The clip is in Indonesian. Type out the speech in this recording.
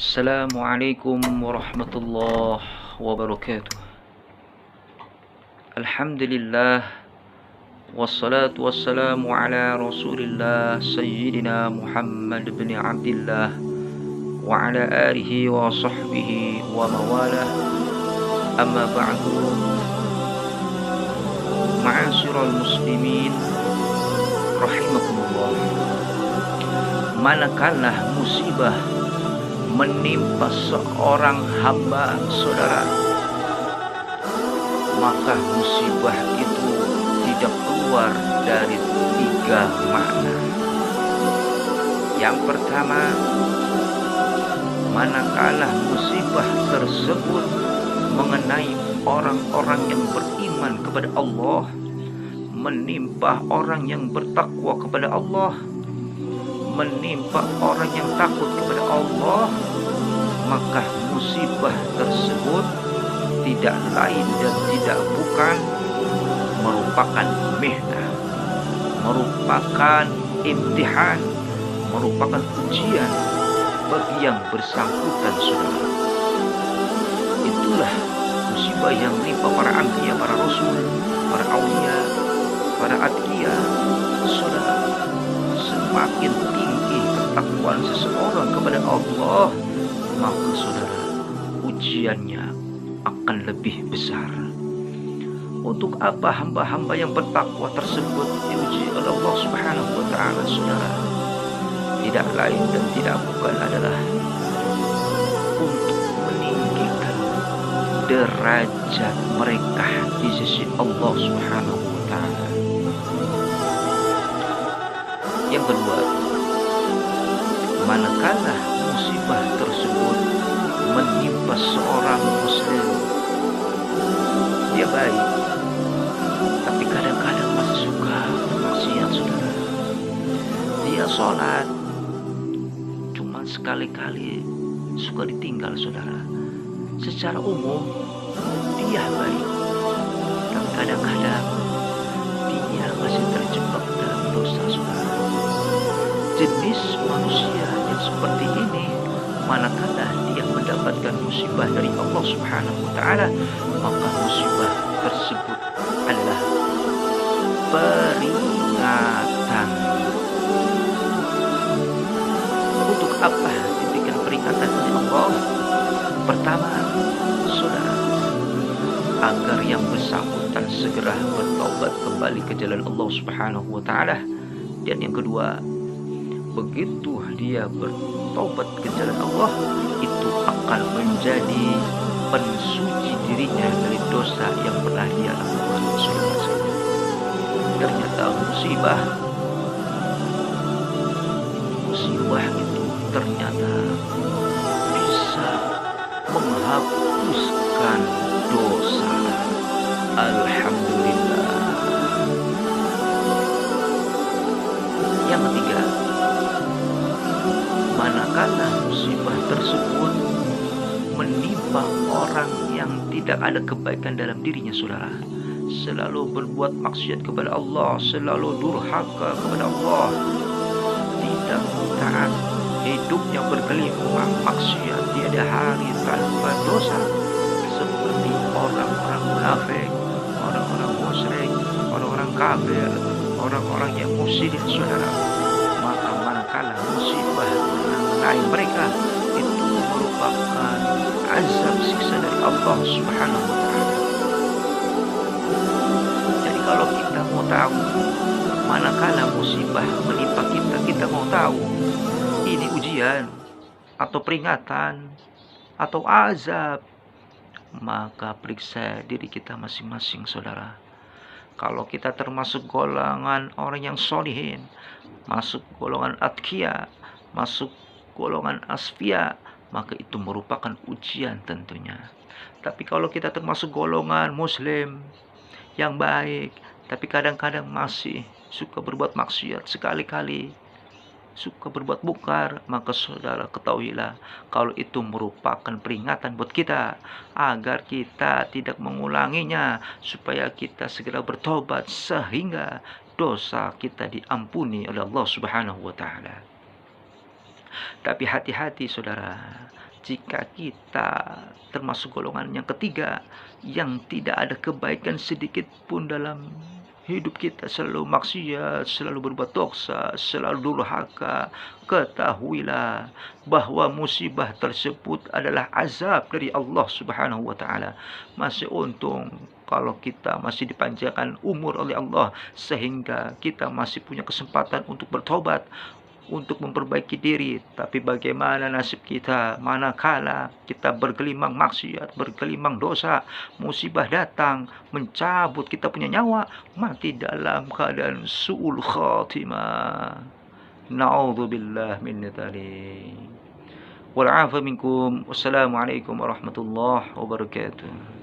Assalamualaikum warahmatullahi wabarakatuh. Alhamdulillah, wassalatu wassalamu ala rasulillah Sayyidina Muhammad bin Abdillah wa ala alihi wa sahbihi wa mawalah. Amma ba'du. Ma'asyiral muslimin rahimakumullah. Manakala musibah menimpa seorang hamba saudara, maka musibah itu tidak keluar dari tiga makna. Yang pertama, manakala musibah tersebut mengenai orang-orang yang beriman kepada Allah, menimpa orang yang bertakwa kepada Allah, menimpa orang yang takut kepada Allah, maka musibah tersebut tidak lain dan tidak bukan merupakan mihnah, merupakan imtihan, merupakan ujian bagi yang bersangkutan, saudara. Itulah musibah yang menimpa para anbiya, para rasul, para aulia, para atqiya, saudara. Semakin tinggi ketakwaan seseorang kepada Allah, maka saudara, ujiannya akan lebih besar. Untuk apa hamba-hamba yang bertakwa tersebut diuji oleh Allah Subhanahu wa ta'ala, saudara? Tidak lain dan tidak bukan adalah untuk meninggikan derajat mereka di sisi Allah Subhanahu wa ta'ala. Yang kedua, manakala musibah tersebut menimpa seorang muslim, dia baik, tapi kadang-kadang masih suka maksiat, saudara. Dia sholat cuma sekali-kali suka ditinggal, saudara. Secara umum dia baik, tapi kadang-kadang dia masih terjebak dalam dosa, saudara. Jenis manusia yang seperti ini, manakala dia mendapatkan musibah dari Allah Subhanahu wa ta'ala, maka musibah tersebut adalah peringatan. Untuk apa diberikan peringatan oleh Allah? Pertama, saudara, agar yang bersangkutan segera bertaubat kembali ke jalan Allah Subhanahu wa ta'ala. Dan yang kedua, begitu dia bertobat ke jalan Allah, itu akan menjadi pensuci dirinya dari dosa yang pernah dia lakukan, saudara. Ternyata musibah itu ternyata bisa menghapuskan dosa. Alhamdulillah. Yang ketiga, manakala musibah tersebut menimpa orang yang tidak ada kebaikan dalam dirinya, saudara, selalu berbuat maksiat kepada Allah, selalu durhaka kepada Allah, tidak taat, hidupnya bergelimang maksiat, tiada hari tanpa dosa, seperti orang-orang munafik, orang-orang musyrik, orang-orang kafir, orang-orang yang musyrik, saudara. Maka manakala musibah mengenai mereka, itu merupakan azab siksa dari Allah Subhanahu wa ta'ala. Jadi kalau kita mau tahu manakala musibah menimpa kita, kita mau tahu ini ujian atau peringatan atau azab, maka periksa diri kita masing-masing, saudara. Kalau kita termasuk golongan orang yang solihin, masuk golongan atqiya, masuk golongan asfiya, maka itu merupakan ujian tentunya. Tapi kalau kita termasuk golongan muslim yang baik, tapi kadang-kadang masih suka berbuat maksiat, sekali-kali suka berbuat mungkar, maka saudara ketahuilah kalau itu merupakan peringatan buat kita agar kita tidak mengulanginya, supaya kita segera bertobat sehingga dosa kita diampuni oleh Allah Subhanahu wa ta'ala. Tapi hati-hati, saudara, jika kita termasuk golongan yang ketiga yang tidak ada kebaikan sedikit pun dalam hidup kita, selalu maksiat, selalu berbuat dosa, selalu durhaka, ketahuilah bahwa musibah tersebut adalah azab dari Allah Subhanahu wa taala. Masih untung kalau kita masih dipanjangkan umur oleh Allah sehingga kita masih punya kesempatan untuk bertobat, untuk memperbaiki diri. Tapi bagaimana nasib kita manakala kita bergelimang maksiat, bergelimang dosa, musibah datang, mencabut kita punya nyawa, mati dalam keadaan su'ul khatimah. Na'udzubillah min dzalik. Wal 'afa minkum. Wassalamualaikum warahmatullahi wabarakatuh.